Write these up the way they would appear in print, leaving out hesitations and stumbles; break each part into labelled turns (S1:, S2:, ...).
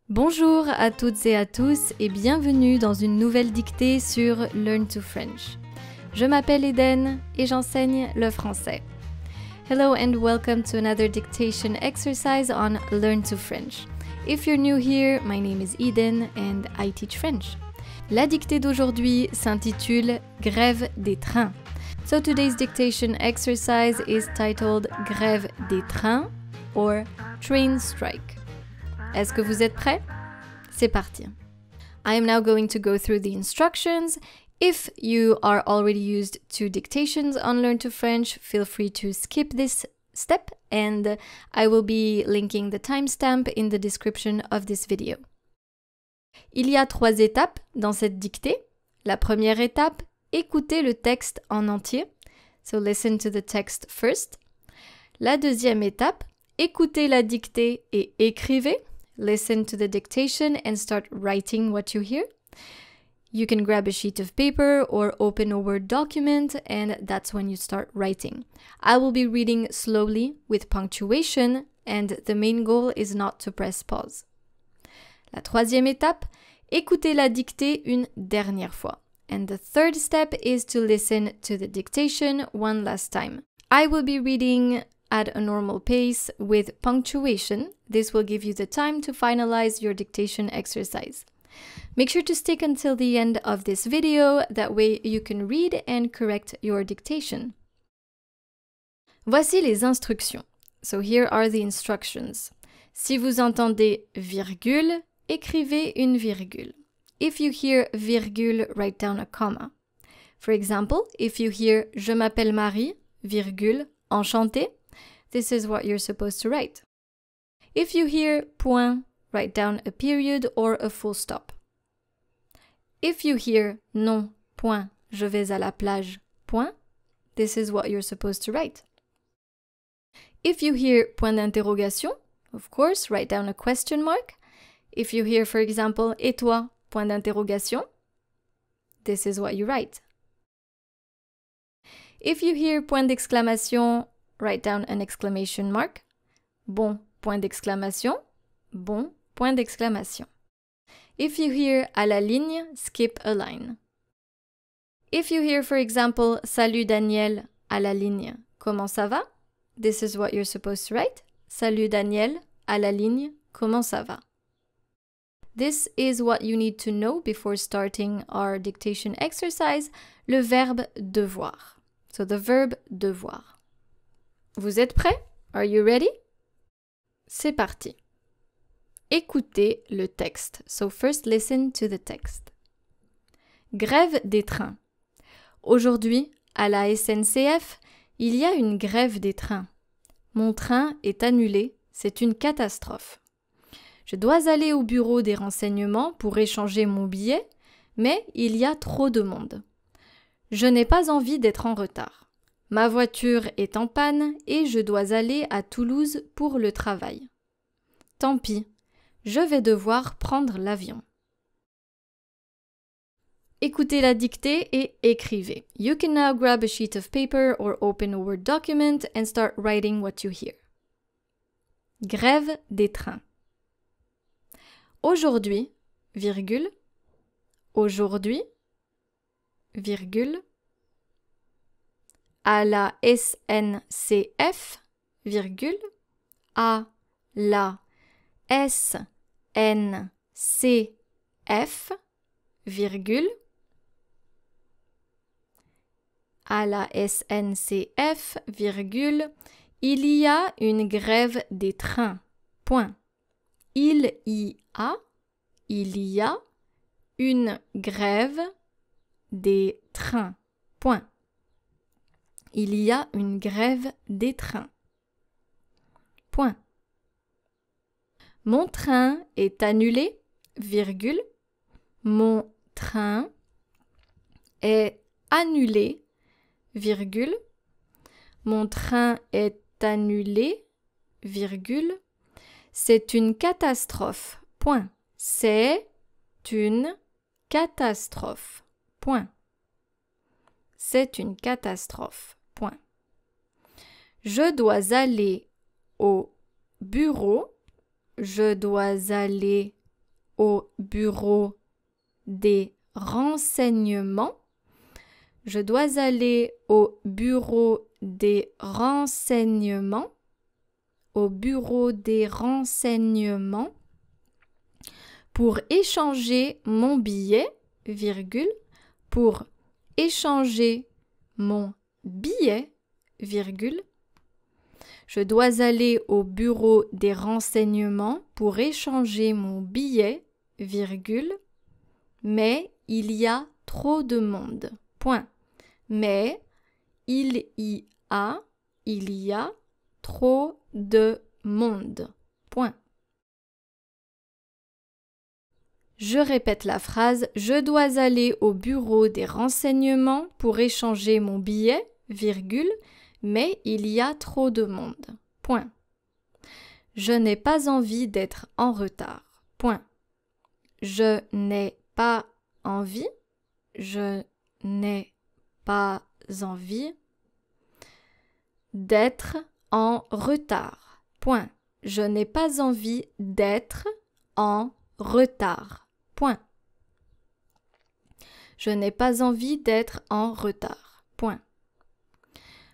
S1: Bonjour à toutes et à tous et bienvenue dans une nouvelle dictée sur Learn to French. Je m'appelle Eden et j'enseigne le français. Hello and welcome to another dictation exercise on Learn to French. If you're new here, my name is Eden and I teach French. La dictée d'aujourd'hui s'intitule Grève des trains. So today's dictation exercise is titled Grève des trains or Train Strike. Est-ce que vous êtes prêts? C'est parti. I am now going to go through the instructions. If you are already used to dictations on Learn to French, feel free to skip this step and I will be linking the timestamp in the description of this video. Il y a 3 étapes dans cette dictée. La première étape, écoutez le texte en entier. So listen to the text first. La deuxième étape, écoutez la dictée et écrivez. Listen to the dictation and start writing what you hear. You can grab a sheet of paper or open a Word document and that's when you start writing. I will be reading slowly with punctuation and the main goal is not to press pause. La troisième étape, écoutez la dictée une dernière fois. And the third step is to listen to the dictation one last time. I will be reading at a normal pace with punctuation. This will give you the time to finalize your dictation exercise. Make sure to stick until the end of this video, that way you can read and correct your dictation. Voici les instructions. So here are the instructions. Si vous entendez virgule, écrivez une virgule. If you hear virgule, write down a comma. For example, if you hear Je m'appelle Marie, virgule, enchanté, this is what you're supposed to write. If you hear point, write down a period or a full stop. If you hear non, point, je vais à la plage, point, this is what you're supposed to write. If you hear point d'interrogation, of course, write down a question mark. If you hear, for example, et toi, point d'interrogation, this is what you write. If you hear point d'exclamation, write down an exclamation mark. Bon, point d'exclamation. Bon, point d'exclamation. If you hear à la ligne, skip a line. If you hear, for example, Salut Daniel, à la ligne, comment ça va? This is what you're supposed to write. Salut Daniel, à la ligne, comment ça va? This is what you need to know before starting our dictation exercise, le verbe devoir. So the verb devoir. Vous êtes prêts? Are you ready? C'est parti. Écoutez le texte. So first listen to the text. Grève des trains. Aujourd'hui, à la SNCF, il y a une grève des trains. Mon train est annulé, c'est une catastrophe. Je dois aller au bureau des renseignements pour échanger mon billet, mais il y a trop de monde. Je n'ai pas envie d'être en retard. Ma voiture est en panne et je dois aller à Toulouse pour le travail. Tant pis, je vais devoir prendre l'avion. Écoutez la dictée et écrivez. You can now grab a sheet of paper or open a Word document and start writing what you hear. Grève des trains. Aujourd'hui, virgule, aujourd'hui, virgule, à la SNCF, virgule, à la SNCF, virgule, à la SNCF, virgule, il y a une grève des trains, point. Il y a une grève des trains, point. Il y a une grève des trains. Point. Mon train est annulé, virgule. Mon train est annulé, virgule. Mon train est annulé, virgule. C'est une catastrophe, point. C'est une catastrophe, point. C'est une catastrophe, point. Je dois aller au bureau. Je dois aller au bureau des renseignements. Je dois aller au bureau des renseignements. Au bureau des renseignements pour échanger mon billet, virgule, pour échanger mon billet, virgule. Je dois aller au bureau des renseignements pour échanger mon billet, virgule, mais il y a trop de monde, point. Mais il y a trop de monde, point. Je répète la phrase « Je dois aller au bureau des renseignements pour échanger mon billet, virgule, mais il y a trop de monde, point. Je n'ai pas envie d'être en retard, point. Je n'ai pas envie, je n'ai pas envie d'être en retard, point. Je n'ai pas envie d'être en retard, point. Je n'ai pas envie d'être en retard, point.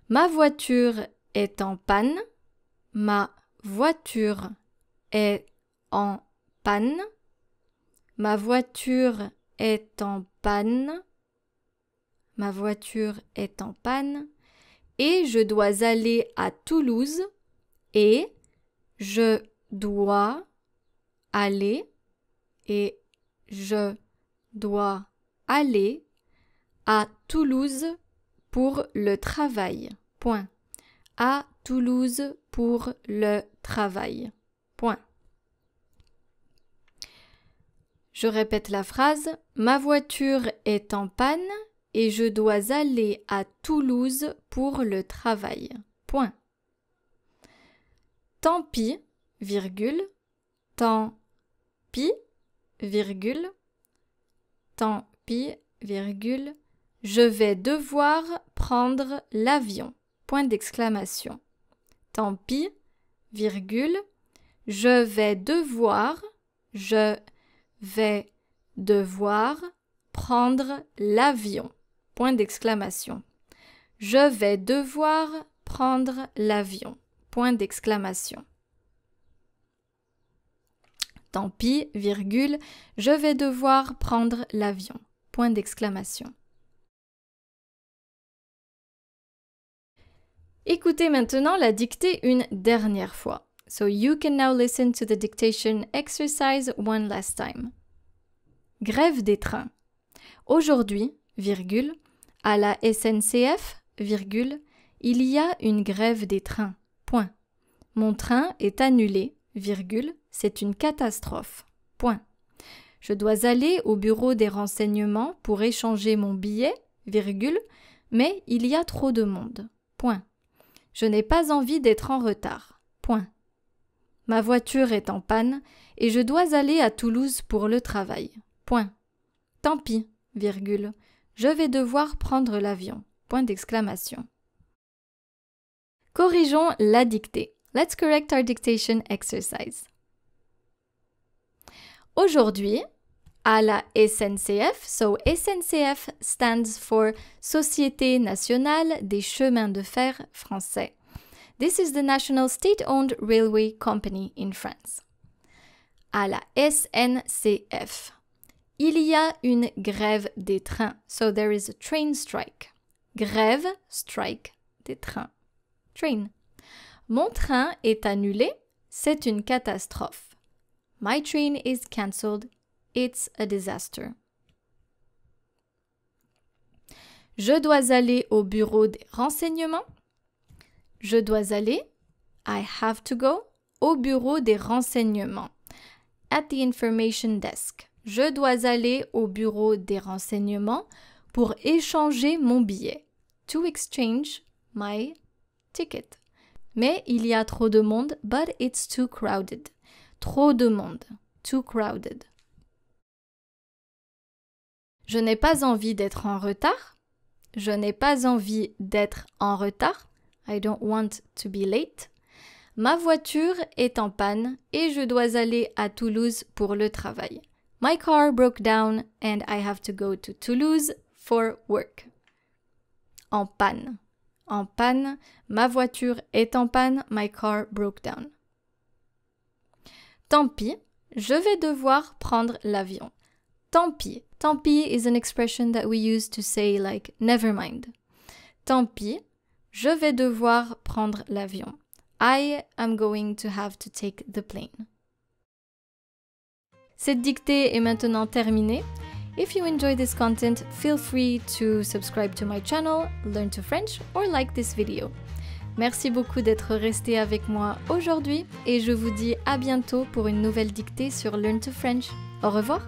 S1: Ma voiture est en panne. Ma voiture est en panne. Ma voiture est en panne. Ma voiture est en panne. Et je dois aller à Toulouse. Et je dois aller. Et je dois aller à Toulouse pour le travail. Point. À Toulouse pour le travail. Point. Je répète la phrase. Ma voiture est en panne et je dois aller à Toulouse pour le travail. Point. Tant pis, virgule. Tant pis, virgule. Tant pis, virgule. Je vais devoir prendre l'avion. Point d'exclamation. Tant pis, virgule. Je vais devoir prendre l'avion. Point d'exclamation. Je vais devoir prendre l'avion. Point d'exclamation. Tant pis, virgule. Je vais devoir prendre l'avion. Point d'exclamation. Écoutez maintenant la dictée une dernière fois. So you can now listen to the dictation exercise one last time. Grève des trains. Aujourd'hui, virgule, à la SNCF, virgule, il y a une grève des trains. Point. Mon train est annulé, virgule, c'est une catastrophe. Point. Je dois aller au bureau des renseignements pour échanger mon billet, virgule, mais il y a trop de monde. Point. Je n'ai pas envie d'être en retard. Point. Ma voiture est en panne et je dois aller à Toulouse pour le travail. Point. Tant pis, virgule. Je vais devoir prendre l'avion. Point d'exclamation. Corrigeons la dictée. Let's correct our dictation exercise. Aujourd'hui, à la SNCF, so SNCF stands for Société nationale des chemins de fer français. This is the national state-owned railway company in France. À la SNCF, il y a une grève des trains, so there is a train strike. Grève, strike, des trains. Train. Mon train est annulé, c'est une catastrophe. My train is cancelled. It's a disaster. Je dois aller au bureau des renseignements. Je dois aller, I have to go, au bureau des renseignements. At the information desk. Je dois aller au bureau des renseignements pour échanger mon billet. To exchange my ticket. Mais il y a trop de monde, but it's too crowded. Trop de monde. Too crowded. Je n'ai pas envie d'être en retard. Je n'ai pas envie d'être en retard. I don't want to be late. Ma voiture est en panne et je dois aller à Toulouse pour le travail. My car broke down and I have to go to Toulouse for work. En panne. En panne, ma voiture est en panne, my car broke down. Tant pis, je vais devoir prendre l'avion. Tant pis. Tant pis is an expression that we use to say like never mind. Tant pis, je vais devoir prendre l'avion. I am going to have to take the plane. Cette dictée est maintenant terminée. If you enjoy this content, feel free to subscribe to my channel, Learn to French, or like this video. Merci beaucoup d'être resté avec moi aujourd'hui et je vous dis à bientôt pour une nouvelle dictée sur Learn to French. Au revoir!